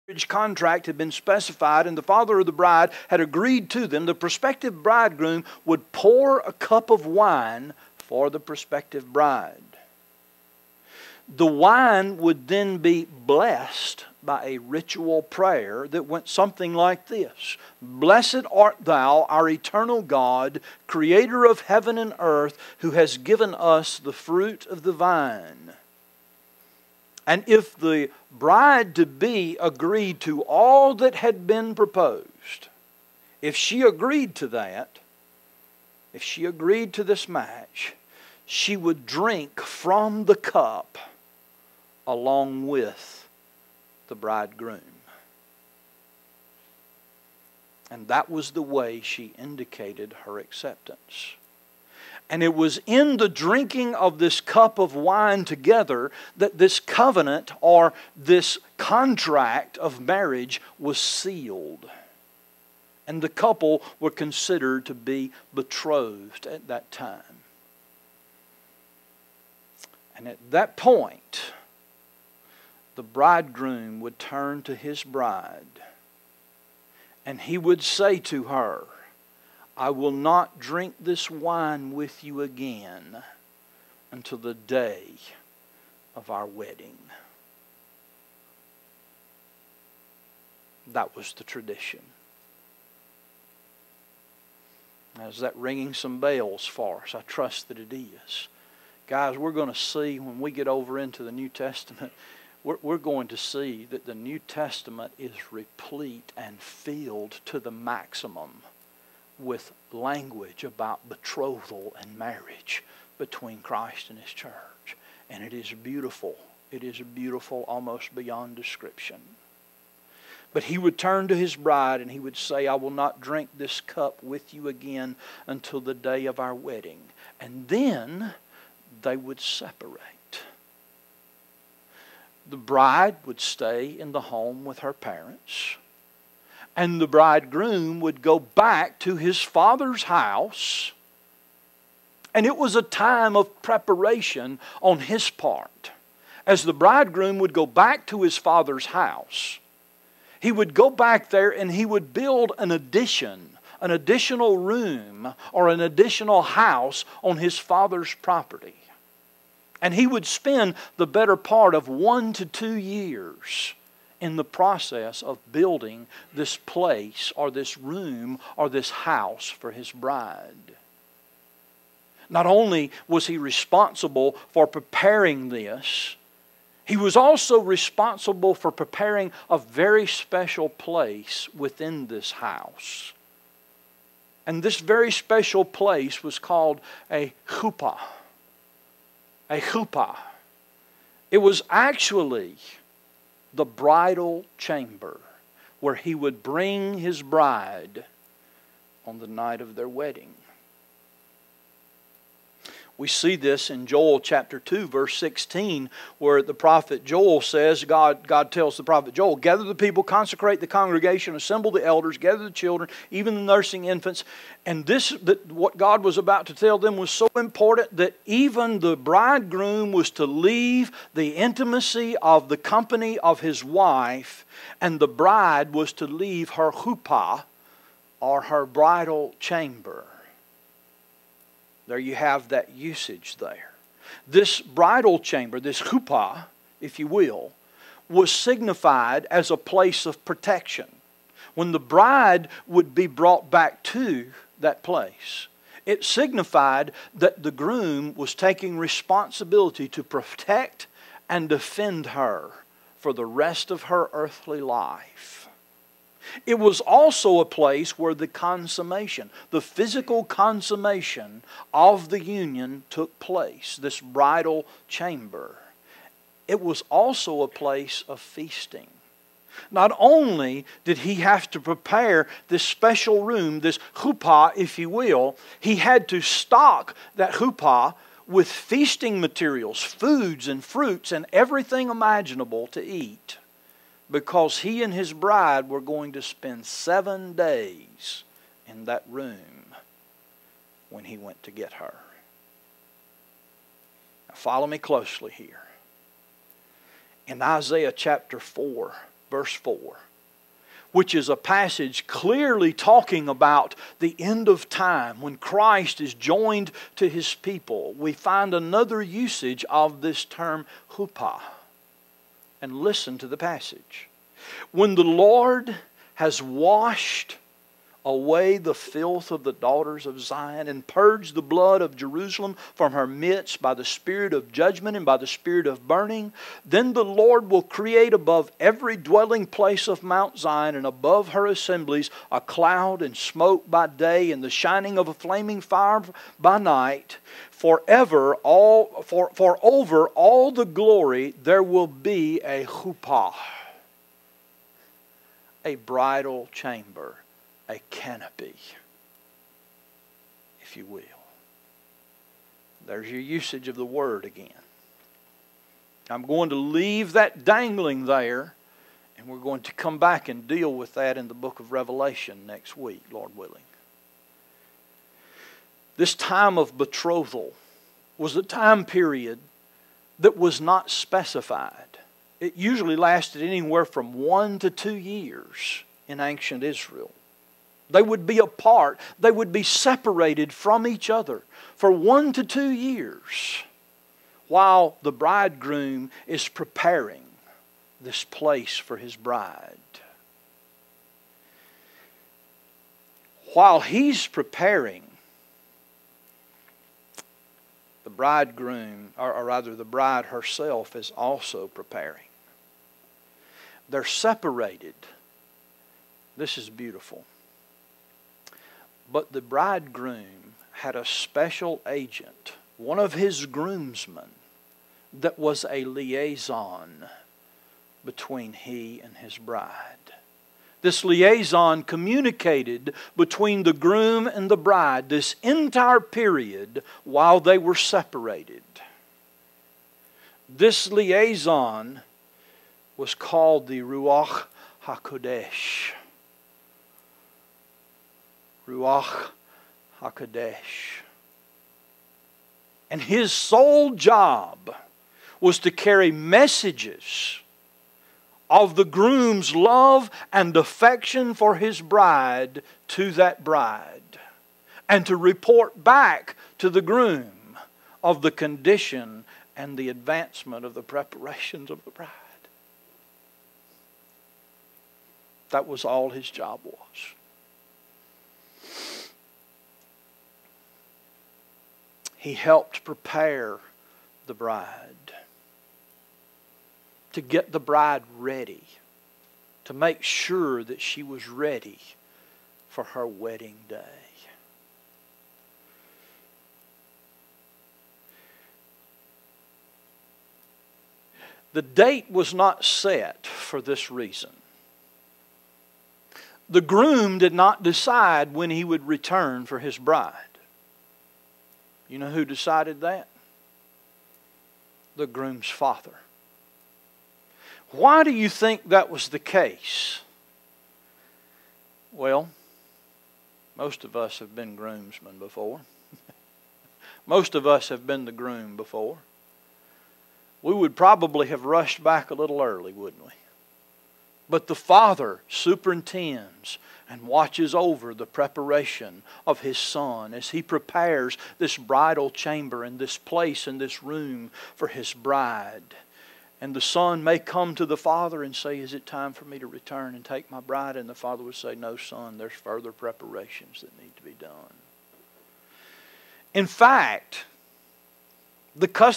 marriage contract had been specified and the father of the bride had agreed to them, the prospective bridegroom would pour a cup of wine for the prospective bride. The wine would then be blessed by a ritual prayer that went something like this: Blessed art thou, our eternal God, creator of heaven and earth, who has given us the fruit of the vine. And if the bride-to-be agreed to all that had been proposed, if she agreed to that, if she agreed to this match, she would drink from the cup along with the bridegroom. And that was the way she indicated her acceptance. And it was in the drinking of this cup of wine together that this covenant or this contract of marriage was sealed. And the couple were considered to be betrothed at that time. And at that point, the bridegroom would turn to his bride and he would say to her, I will not drink this wine with you again until the day of our wedding. That was the tradition. Now, is that ringing some bells for us? I trust that it is. Guys, we're going to see when we get over into the New Testament, we're going to see that the New Testament is replete and filled to the maximum with language about betrothal and marriage between Christ and His church. And it is beautiful. It is beautiful almost beyond description. But he would turn to his bride and he would say, I will not drink this cup with you again until the day of our wedding. And then they would separate. The bride would stay in the home with her parents. And the bridegroom would go back to his father's house. And it was a time of preparation on his part. As the bridegroom would go back to his father's house, he would go back there and he would build an addition, an additional room or an additional house on his father's property. And he would spend the better part of 1 to 2 years in the process of building this place or this room or this house for his bride. Not only was he responsible for preparing this, he was also responsible for preparing a very special place within this house. And this very special place was called a chuppah. A chuppah. It was actually the bridal chamber where he would bring his bride on the night of their wedding. We see this in Joel chapter 2 verse 16 where the prophet Joel says, God tells the prophet Joel, gather the people, consecrate the congregation, assemble the elders, gather the children, even the nursing infants. And what God was about to tell them was so important that even the bridegroom was to leave the intimacy of the company of his wife, and the bride was to leave her chuppah or her bridal chamber. There you have that usage there. This bridal chamber, this chuppah, if you will, was signified as a place of protection. When the bride would be brought back to that place, it signified that the groom was taking responsibility to protect and defend her for the rest of her earthly life. It was also a place where the consummation, the physical consummation of the union took place, this bridal chamber. It was also a place of feasting. Not only did he have to prepare this special room, this chuppah, if you will, he had to stock that chuppah with feasting materials, foods and fruits and everything imaginable to eat. Because he and his bride were going to spend 7 days in that room when he went to get her. Now follow me closely here. In Isaiah chapter 4, verse 4, which is a passage clearly talking about the end of time when Christ is joined to His people, we find another usage of this term huppah. And listen to the passage. When the Lord has washed away the filth of the daughters of Zion and purged the blood of Jerusalem from her midst by the spirit of judgment and by the spirit of burning, then the Lord will create above every dwelling place of Mount Zion and above her assemblies a cloud and smoke by day and the shining of a flaming fire by night. For over all the glory there will be a huppah, a bridal chamber, a canopy, if you will. There's your usage of the word again. I'm going to leave that dangling there, and we're going to come back and deal with that in the book of Revelation next week, Lord willing. This time of betrothal was a time period that was not specified. It usually lasted anywhere from 1 to 2 years in ancient Israel. They would be apart. They would be separated from each other for 1 to 2 years while the bridegroom is preparing this place for his bride. While he's preparing, the bridegroom, or rather the bride herself, is also preparing. They're separated. This is beautiful. But the bridegroom had a special agent, one of his groomsmen, that was a liaison between he and his bride. This liaison communicated between the groom and the bride this entire period while they were separated. This liaison was called the Ruach HaKodesh. Ruach HaKodesh. And his sole job was to carry messages of the groom's love and affection for his bride to that bride, and to report back to the groom of the condition and the advancement of the preparations of the bride. That was all his job was. He helped prepare the bride, to get the bride ready, to make sure that she was ready for her wedding day. The date was not set for this reason. The groom did not decide when he would return for his bride. You know who decided that? The groom's father. Why do you think that was the case? Well, most of us have been groomsmen before. Most of us have been the groom before. We would probably have rushed back a little early, wouldn't we? But the father superintends and watches over the preparation of his son as he prepares this bridal chamber and this place and this room for his bride. And the son may come to the father and say, "Is it time for me to return and take my bride?" And the father would say, "No, son, there's further preparations that need to be done." In fact, the custom